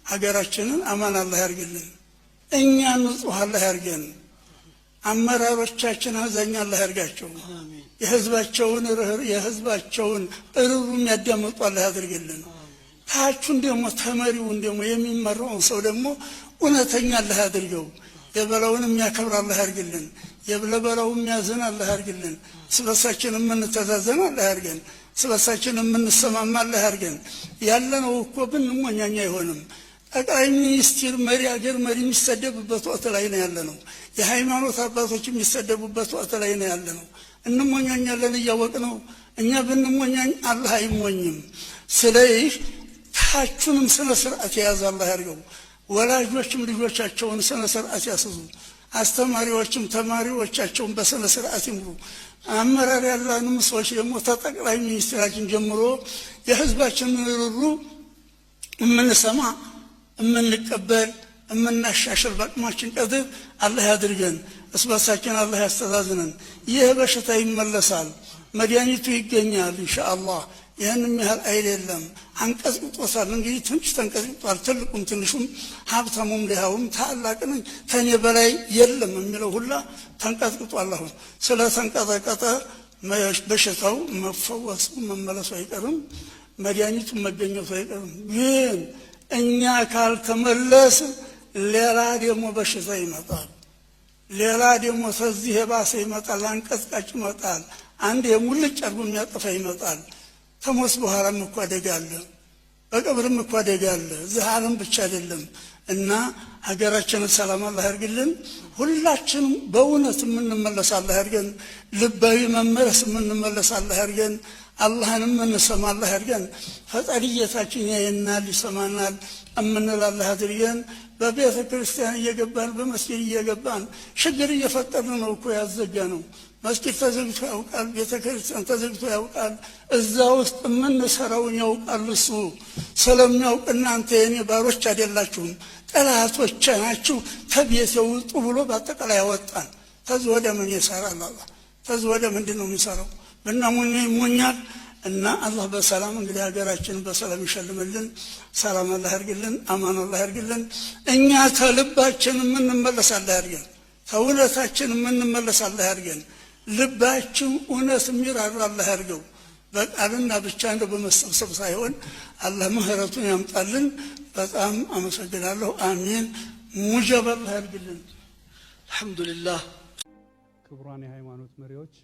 ሀገራችንን አማን አላህ ያርግልን እኛ ንጹህ አላህ ያርገን አመራሮቻችን አዛኛ አላህ ያርጋቸው የህዝባቸውን እርሩ የሚያዳምጡ አላህ ያድርግልን ታቹን ደግሞ ተመሪውን ደግሞ የሚመራውን ሰው ደግሞ እውነተኛ አላህ ያድርገው የበላውን የሚያከብር አላህ ያርግልን የበላውን የሚያዝን አላህ ያርግልን ስለሳችን የምንተዛዘን አላህ ያርገን ስለሳችን የምንሰማማ አላህ ያርገን ያለነው እኮ ብንሞኛኛ አይሆንም ጠቅላይ ሚኒስትር መሪ አገር መሪ የሚሰደብበት ወቅት ላይ ነው ያለነው የሃይማኖት አባቶች የሚሰደቡበት ወቅት ላይ ነው ያለነው እንሞኛኛለን እያወቅነው እኛ ብንሞኛኝ አላህ አይሞኝም ስለዚህ ታቹንም ስነ ስርዓት ያዝ አላህ ያርገው ወላጆችም ልጆቻቸውን ስነ ስርዓት ያስዙ አስተማሪዎችም ተማሪዎቻቸውን በስነ ስርዓት ይምሩ አመራር ያለንም ሰዎች ደግሞ ተጠቅላይ ሚኒስትራችን ጀምሮ የህዝባችንን ርሩ የምንሰማ የምንቀበል የምናሻሽል በአቅማችን ቀድር አላህ ያድርገን እስበሳችን አላህ ያስተዛዝነን ይህ በሽታ ይመለሳል መድኃኒቱ ይገኛል ኢንሻአላህ ይህንም ያህል አይደለም አንቀጽቅጦታል እንግዲህ ትንሽ ተንቀጽቅጧል ትልቁም ትንሹም ሀብታሙም ድሃውም ታላቅም ተኔ በላይ የለም የሚለው ሁላ ተንቀጽቅጧል አሁን ስለ ተንቀጠቀጠ በሽታው መፈወሱ መመለሱ አይቀርም መድኃኒቱ መገኘቱ አይቀርም ግን እኛ ካልተመለስ ሌላ ደግሞ በሽታ ይመጣል ሌላ ደግሞ ከዚህ የባሰ ይመጣል አንቀጽቃጭ ይመጣል አንድ የሙልጭ አድርጎ የሚያጠፋ ይመጣል ተሞት በኋላም እኮ አደጋ አለ በቀብርም እኮ አደጋ አለ እዚህ ዓለም ብቻ አይደለም እና ሀገራችንን ሰላም አላህ ያርግልን ሁላችንም በእውነት የምንመለስ አላህ ያርገን ልባዊ መመለስ የምንመለስ አላህ ያርገን አላህንም እንሰማ አላህ ያርገን ፈጣሪየታችን ያየናል ይሰማናል እምንል አላህ ያድርገን በቤተ ክርስቲያን እየገባን በመስጊድ እየገባን ችግር እየፈጠርን ነው እኮ ያዘጋ ነው መስጊድ ተዘግቶ ያውቃል ቤተ ክርስቲያን ተዘግቶ ያውቃል እዛ ውስጥ የምንሰራውን ያውቃል እሱ ስለሚያውቅ እናንተ የኔ ባሮች አይደላችሁም ጠላቶች ናችሁ ተቤት ውጡ ብሎ በአጠቃላይ ያወጣን ተዚህ ወደ ምን ይሰራል አላህ ተዚህ ወደ ምንድን ነው የሚሰራው ብናሙኝ ይሞኛል እና አላህ በሰላም እንግዲህ ሀገራችንን በሰላም ይሸልምልን ሰላም አላህ ያርግልን አማን አላህ ያርግልን እኛ ተልባችን የምንመለስ አላህ ያርገን ተውለታችን የምንመለስ አላህ ያርገን ልባችን እውነት የሚራራ አላህ ያርገው በቃልና ብቻ እንደው በመሰብሰብ ሳይሆን አላህ ምህረቱን ያምጣልን በጣም አመሰግናለሁ አሚን ሙጀብ አላህ ያርግልን አልহামዱሊላህ ክቡራን የሃይማኖት መሪዎች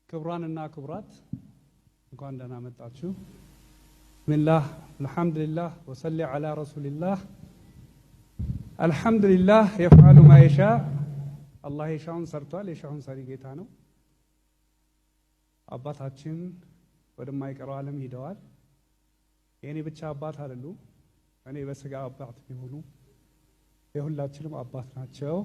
ክቡራንና ክቡራት እንኳን ደህና መጣችሁ ቢስሚላህ አልহামዱሊላህ ወሰሊ ዐላ ረሱሊላህ አልহামዱሊላህ يفعل ما يشاء አላህ የሻውን ሰርቷል የሻውን ሰሪ ጌታ ነው አባታችን ወደማይቀረው ዓለም ሄደዋል የኔ ብቻ አባት አይደሉም እኔ በስጋ አባት ቢሆኑ የሁላችንም አባት ናቸው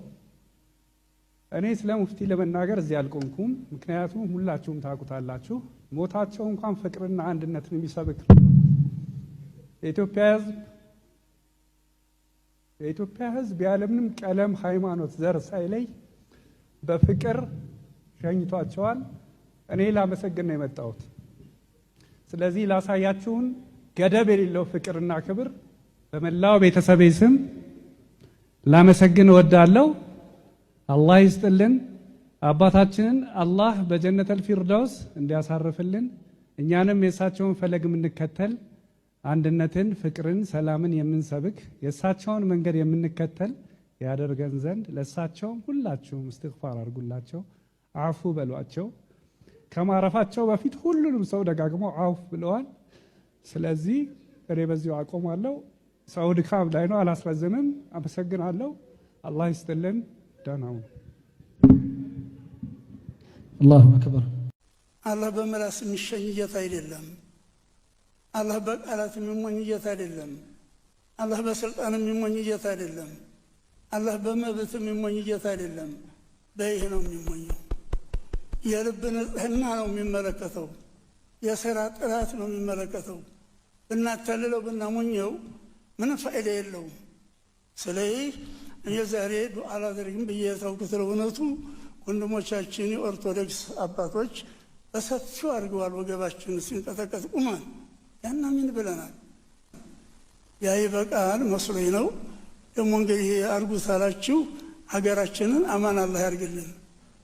እኔ ስለ ሙፍቲ ለመናገር እዚህ አልቆምኩም ምክንያቱም ሁላችሁም ታውቁታላችሁ ሞታቸው እንኳን ፍቅርና አንድነትን የሚሰብክ የኢትዮጵያ ህዝብ ያለምንም ቀለም ሃይማኖት ዘር ሳይለይ በፍቅር ሸኝቷቸዋል እኔ ላመሰግን ነው የመጣሁት ስለዚህ ላሳያችሁን ገደብ የሌለው ፍቅርና ክብር በመላው ቤተሰቤ ስም ላመሰግን እወዳለሁ አላህ ይስጥልን አባታችንን አላህ በጀነተል ፊርዳውስ እንዲያሳርፍልን እኛንም የሳቸውን ፈለግ የምንከተል አንድነትን ፍቅርን ሰላምን የምንሰብክ የሳቸውን መንገድ የምንከተል ያደርገን ዘንድ ለሳቸው ሁላችሁም እስትግፋር አድርጉላቸው አፉ በሏቸው ከማረፋቸው በፊት ሁሉንም ሰው ደጋግሞ አፉ ብለዋል ስለዚህ እኔ በዚሁ አቆማለሁ ሰው ድካም ላይ ነው አላስረዝምም አመሰግናለሁ አላህ ይስጥልን ደህና ሁኑ አላሁ አክበር አላህ በመላስ የሚሸኝ ጌታ አይደለም አላህ በቃላት የሚሞኝ ጌታ አይደለም አላህ በስልጣን የሚሞኝ ጌታ አይደለም አላህ በመብት የሚሞኝ ጌታ አይደለም በይህ ነው የሚሞኘው የልብ ንጽህና ነው የሚመለከተው የሥራ ጥራት ነው የሚመለከተው ብናታልለው ብናሞኘው ምን ፋይዳ የለውም ስለዚህ እኔ ዛሬ ዱዓ አላደርግም ብዬ ተውኩት ለእውነቱ ወንድሞቻችን የኦርቶዶክስ አባቶች በሰፊው አድርገዋል ወገባችን ሲንቀጠቀጥ ቁማን ያና ምን ብለናል ያ ይበቃል መስሎኝ ነው። ደግሞ እንግዲህ አርጉት አላችሁ። ሀገራችንን አማን አላህ ያርግልን፣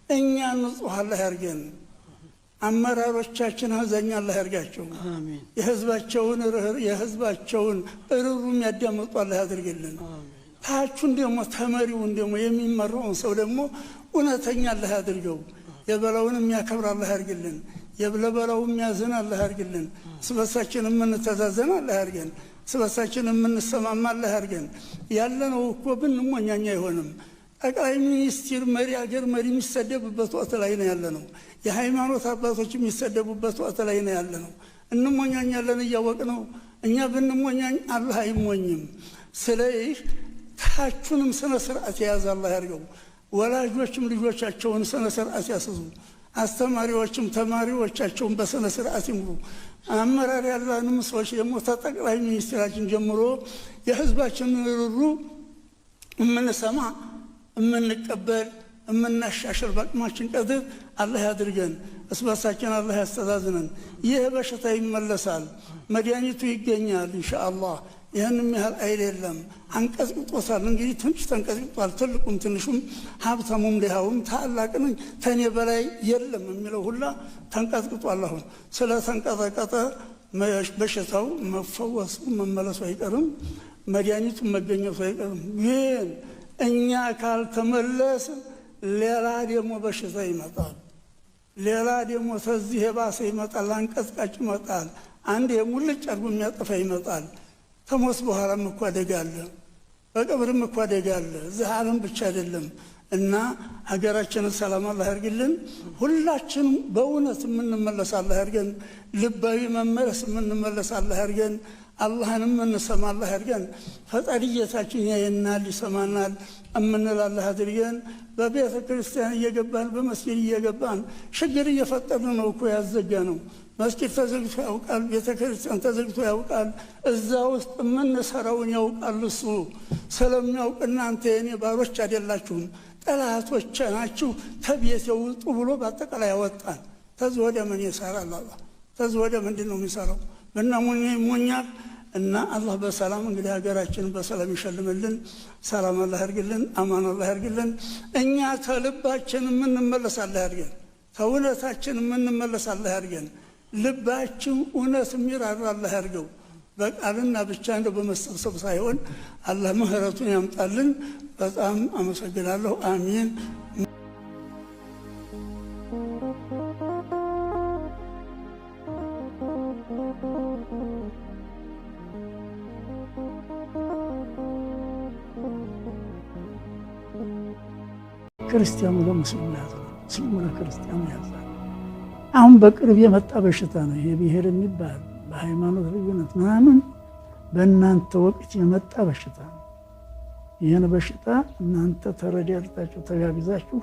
እኛ ንጹህ አላህ ያርገን፣ አመራሮቻችን አዛኝ አላህ ያርጋቸው፣ የህዝባቸውን እርሩ የሚያዳምጡ አላህ ያድርግልን። ታቹን ደግሞ ተመሪውን ደግሞ የሚመራውን ሰው ደግሞ እውነተኛ አላህ ያድርገው፣ የበላውን የሚያከብር አላህ ያርግልን፣ የበላው የሚያዝን አላህ ያርግልን። ስበሳችን የምንተዛዘን አላህ ያርገን፣ ስበሳችን የምንሰማማ አላህ ያርገን። ያለነው እኮ ብንሞኛኛ አይሆንም። ጠቅላይ ሚኒስትር መሪ አገር መሪ የሚሰደቡበት ወቅት ላይ ነው ያለነው። የሃይማኖት አባቶች የሚሰደቡበት ወቅት ላይ ነው ያለነው። እንሞኛኛለን እያወቅነው። እኛ ብንሞኛኝ አላህ አይሞኝም። ስለዚህ ታቹንም ስነ ስርዓት የያዘ አላህ ያርገው። ወላጆችም ልጆቻቸውን ስነ ስርዓት ያስዙ፣ አስተማሪዎችም ተማሪዎቻቸውን በስነ ስርዓት ይምሩ። አመራር ያለንም ሰዎች ደግሞ ተጠቅላይ ሚኒስትራችን ጀምሮ የህዝባችንን ርሩ የምንሰማ የምንቀበል የምናሻሽል በአቅማችን ቀድር አላህ ያድርገን። እስበሳችን አላህ ያስተዛዝነን። ይህ በሽታ ይመለሳል፣ መድኃኒቱ ይገኛል ኢንሻአላህ። ይህንም ያህል አይደለም፣ አንቀጽቅጦታል። እንግዲህ ትንሽ ተንቀጽቅጧል። ትልቁም ትንሹም ሀብታሙም ድሃውም ታላቅ ነኝ ተኔ በላይ የለም የሚለው ሁላ ተንቀጽቅጧል። አሁን ስለ ተንቀጠቀጠ በሽታው መፈወሱ መመለሱ አይቀርም፣ መድኃኒቱ መገኘቱ አይቀርም። ግን እኛ ካልተመለስ ሌላ ደግሞ በሽታ ይመጣል፣ ሌላ ደግሞ ተዚህ የባሰ ይመጣል፣ አንቀጽቃጭ ይመጣል፣ አንድ የሙልጭ አድርጎ የሚያጠፋ ይመጣል። ከሞት በኋላም እኮ አደጋ አለ፣ በቀብርም እኮ አደጋ አለ። እዚህ ዓለም ብቻ አይደለም። እና ሀገራችንን ሰላም አላህ ያርግልን። ሁላችንም በእውነት የምንመለስ አላህ ያርገን። ልባዊ መመለስ የምንመለስ አላህ ያርገን። አላህንም እንሰማ አላህ ያርገን። ፈጣሪየታችን ያየናል ይሰማናል እምንል አላህ አድርገን። በቤተ ክርስቲያን እየገባን በመስጊድ እየገባን ችግር እየፈጠርን ነው እኮ ያዘጋ ነው። መስጊድ ተዘግቶ ያውቃል፣ ቤተ ክርስቲያን ተዘግቶ ያውቃል። እዛ ውስጥ የምንሰራውን ያውቃል እሱ። ስለሚያውቅ እናንተ የኔ ባሮች አይደላችሁም ጠላቶች ናችሁ፣ ተቤት የውጡ ብሎ በአጠቃላይ ያወጣን። ተዚህ ወደ ምን ይሰራል አላህ? ተዚህ ወደ ምንድን ነው የሚሰራው? ብናሞኝ ይሞኛል። እና አላህ በሰላም እንግዲህ ሀገራችንን በሰላም ይሸልምልን። ሰላም አላህ ያርግልን፣ አማን አላህ ያርግልን። እኛ ተልባችን የምንመለስ አላህ ያርገን፣ ተእውነታችን የምንመለስ አላህ ያርገን። ልባችን እውነት የሚራራ አላህ ያርገው። በቃልና ብቻ እንደው በመሰብሰብ ሳይሆን አላህ ምህረቱን ያምጣልን። በጣም አመሰግናለሁ። አሚን። ክርስቲያኑ ለሙስሊሙ ያዛል፣ ሙስሊሙ ለክርስቲያኑ ያዛል። አሁን በቅርብ የመጣ በሽታ ነው ይሄ ብሔር የሚባል በሃይማኖት ልዩነት ምናምን በእናንተ ወቅት የመጣ በሽታ ነው። ይህን በሽታ እናንተ ተረዳድታችሁ ተጋግዛችሁ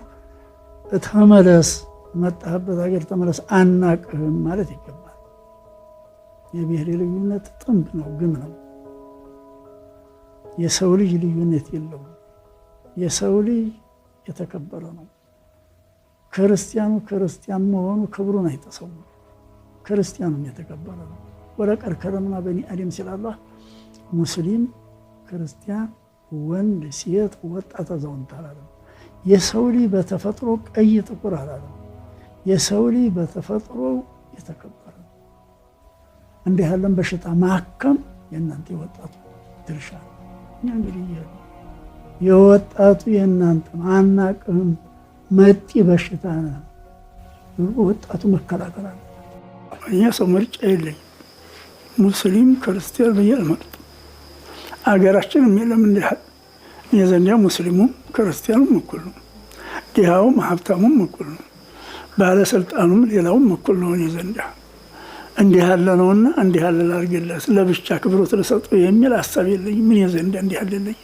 ተመለስ፣ መጣህበት ሀገር ተመለስ፣ አናቅህም ማለት ይገባል። የብሔር ልዩነት ጥንብ ነው፣ ግም ነው። የሰው ልጅ ልዩነት የለውም። የሰው ልጅ የተከበረ ነው። ክርስቲያኑ ክርስቲያን መሆኑ ክብሩን አይጠሰውም። ክርስቲያኑም የተከበረ ነው። ወለቀድ ከረምና በኒ አደም ሲል አላህ ሙስሊም፣ ክርስቲያን፣ ወንድ፣ ሴት፣ ወጣት፣ አዛውንት አላለም። የሰው ልጅ በተፈጥሮ ቀይ ጥቁር አላለም። የሰው ልጅ በተፈጥሮ የተከበረ ነው። እንዲህ ያለን በሽታ ማከም የእናንተ የወጣቱ ድርሻ ነው። እኛ እንግዲህ የወጣቱ የእናንተ አናቅህም መጤ በሽታ ነው። ወጣቱ መከላከል አለ። እኛ ሰው ምርጫ የለኝ ሙስሊም ክርስቲያን ብዬ አልመርጥም። አገራችንም የለም እንዲህ የዘንዲያ ሙስሊሙም ክርስቲያኑም እኩል ነው። ድሃውም ሀብታሙም እኩል ነው። ባለስልጣኑም ሌላውም እኩል ነው። የዘንዲያ እንዲህ ያለ ነውና እንዲህ ያለ ላርግለት ለብቻ ክብሮት ለሰጡ የሚል ሀሳብ የለኝ። ምን የዘንዲያ እንዲህ ያለልኝ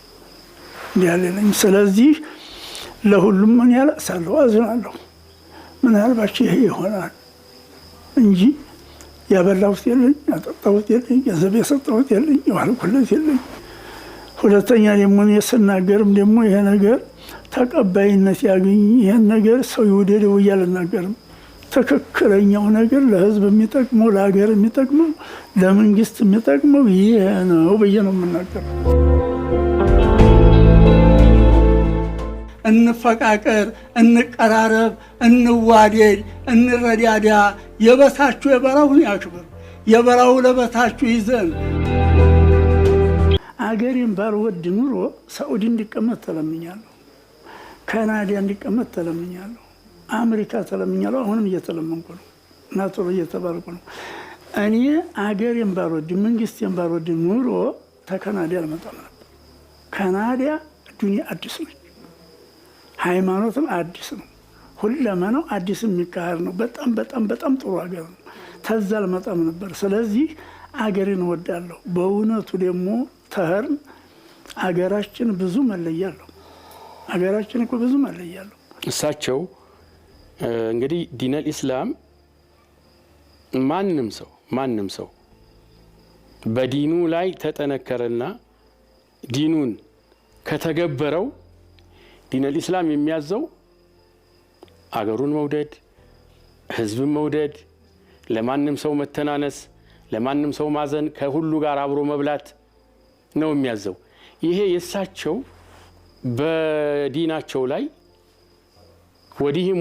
እንዲህ ያለልኝ። ስለዚህ ለሁሉም ምን ያለቅሳለሁ፣ አዝናለሁ። ምናልባት ይሄ ይሆናል እንጂ ያበላሁት የለኝ፣ ያጠጣሁት የለኝ፣ ገንዘብ የሰጠሁት የለኝ፣ የዋልኩለት የለኝ። ሁለተኛ ደግሞ እኔ ስናገርም ደግሞ ይሄ ነገር ተቀባይነት ያገኝ፣ ይሄን ነገር ሰው ይውደደው እያለ አልናገርም። ትክክለኛው ነገር ለህዝብ የሚጠቅመው ለሀገር የሚጠቅመው ለመንግስት የሚጠቅመው ይሄ ነው ብዬ ነው የምናገረው። እንፈቃቀር፣ እንቀራረብ፣ እንዋደድ፣ እንረዳዳ። የበታችሁ የበላውን ያክብር፣ የበላው ለበታችሁ ይዘን። አገሬን ባልወድ ኑሮ ሳኡዲ እንዲቀመጥ ተለምኛለሁ፣ ካናዳ እንዲቀመጥ ተለምኛለሁ፣ አሜሪካ ተለምኛለሁ። አሁንም እየተለመንኩ ነው፣ ናቶሎ እየተባልኩ ነው። እኔ አገሬን ባልወድ መንግስቴን ባልወድ ኑሮ ተካናዳ አልመጣም ነበር። ካናዳ ዱንያ አዲስ ነች፣ ሃይማኖትም አዲስ ነው፣ ሁለመናው አዲስ የሚካሄድ ነው። በጣም በጣም በጣም ጥሩ ሀገር ነው። ተዛ አልመጣም ነበር። ስለዚህ አገሬን እወዳለሁ። በእውነቱ ደግሞ ተህርን አገራችን ብዙ መለያለሁ። አገራችን እኮ ብዙ መለያለሁ። እሳቸው እንግዲህ ዲነል ኢስላም ማንም ሰው በዲኑ ላይ ተጠነከረና ዲኑን ከተገበረው ዲነል ኢስላም የሚያዘው አገሩን መውደድ፣ ህዝብን መውደድ፣ ለማንም ሰው መተናነስ፣ ለማንም ሰው ማዘን፣ ከሁሉ ጋር አብሮ መብላት ነው የሚያዘው። ይሄ የእሳቸው በዲናቸው ላይ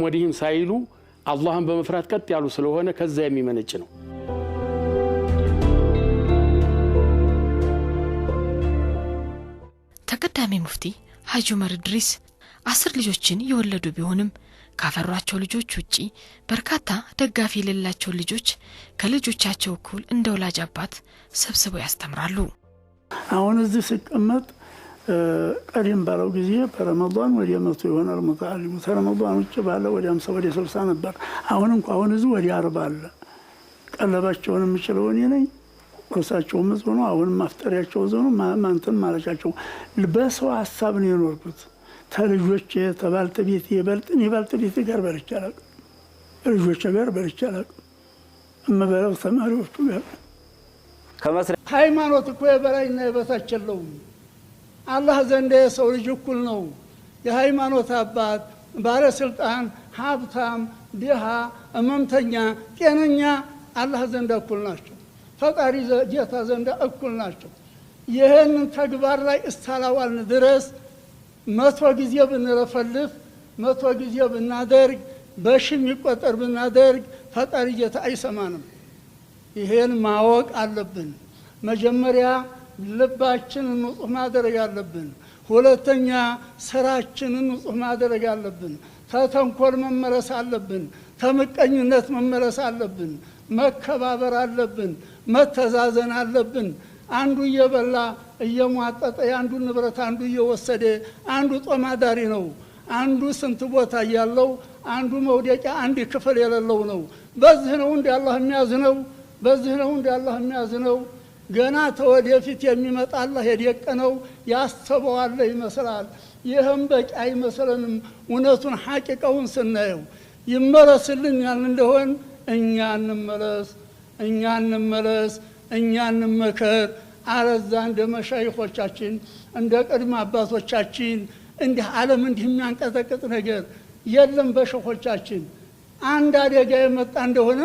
ወዲህም ሳይሉ አላህን በመፍራት ቀጥ ያሉ ስለሆነ ከዛ የሚመነጭ ነው። ተቀዳሚ ሙፍቲ ሐጂ ዑመር ኢድሪስ 10 ልጆችን የወለዱ ቢሆንም ካፈሯቸው ልጆች ውጪ በርካታ ደጋፊ የሌላቸው ልጆች ከልጆቻቸው እኩል እንደ ወላጅ አባት ሰብስበው ያስተምራሉ። አሁን እዚህ ሲቀመጥ ቀደም ባለው ጊዜ በረመዳን ወደ 100 ይሆናል ሙተዓሊሙ። ረመዳን ውጭ ባለ ወደ 50 ወደ 60 ነበር። አሁን እዚህ ወደ 40 አለ። ቀለባቸውን የምችለው እኔ ነኝ። ቁርሳቸው ምጽው ነው። አሁን ማፍጠሪያቸው ዘው ነው። ማንተን ማለቻቸው በሰው ሐሳብ ነው የኖርኩት። ተልጆች ተባልተቤት ይበልጥን ይባልተቤት ጋር በርቻለቅ ልጆች ጋር በርቻለቅ እመበለው ተማሪዎቹ ጋር ሃይማኖት እኮ የበላይና የበታች የለውም። አላህ ዘንድ የሰው ልጅ እኩል ነው። የሃይማኖት አባት፣ ባለስልጣን፣ ሀብታም፣ ድሃ፣ እመምተኛ፣ ጤነኛ አላህ ዘንድ እኩል ናቸው። ፈጣሪ ጌታ ዘንድ እኩል ናቸው። ይህንን ተግባር ላይ እስታላዋልን ድረስ 100 ጊዜ ብንረፈልፍ 100 ጊዜ ብናደርግ በሺ የሚቆጠር ብናደርግ ፈጣሪ ጌታ አይሰማንም። ይሄን ማወቅ አለብን። መጀመሪያ ልባችንን ንጹህ ማድረግ አለብን። ሁለተኛ ስራችንን ንጹህ ማድረግ አለብን። ተተንኮል መመለስ አለብን። ተምቀኝነት መመለስ አለብን። መከባበር አለብን። መተዛዘን አለብን። አንዱ እየበላ እየሟጠጠ አንዱ ንብረት አንዱ እየወሰደ አንዱ ጦማዳሪ ነው። አንዱ ስንት ቦታ ያለው አንዱ መውደቂያ አንድ ክፍል የሌለው ነው። በዚህ ነው እንደ አላህ የሚያዝነው። በዚህ ነው እንደ አላህ የሚያዝነው። ገና ተወደፊት የሚመጣ አላህ የደቀነው ያስተበዋል ይመስላል። ይህም በቂ አይመስለንም። እውነቱን ሐቂቃውን ስናየው ይመለስልን ያልን እንደሆን እኛ እንመለስ፣ እኛ እንመከር። አለዛ እንደ መሻይኾቻችን እንደ ቅድመ አባቶቻችን እንዲህ ዓለም እንዲህ የሚያንቀጠቅጥ ነገር የለም። በሸኾቻችን አንድ አደጋ የመጣ እንደሆነ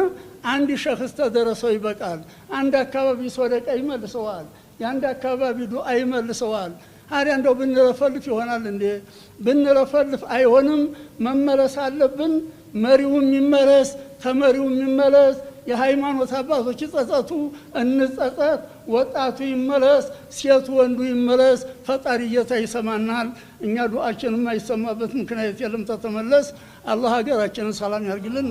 አንድ ሸኽስ ተደረሰው ይበቃል። አንድ አካባቢ ሶደቃ ይመልሰዋል። የአንድ አካባቢ ዱዓ ይመልሰዋል። አዲያ እንደው ብንረፈልፍ ይሆናል እንዴ? ብንረፈልፍ አይሆንም። መመለስ አለብን። መሪውም ይመለስ፣ ተመሪውም ይመለስ። የሃይማኖት አባቶች ይጸጸቱ፣ እንጸጸት። ወጣቱ ይመለስ፣ ሴቱ ወንዱ ይመለስ። ፈጣሪ ጌታ ይሰማናል። እኛ ዱዓችን የማይሰማበት ምክንያት የለም። ተተመለስ። አላህ ሀገራችንን ሰላም ያርግልን።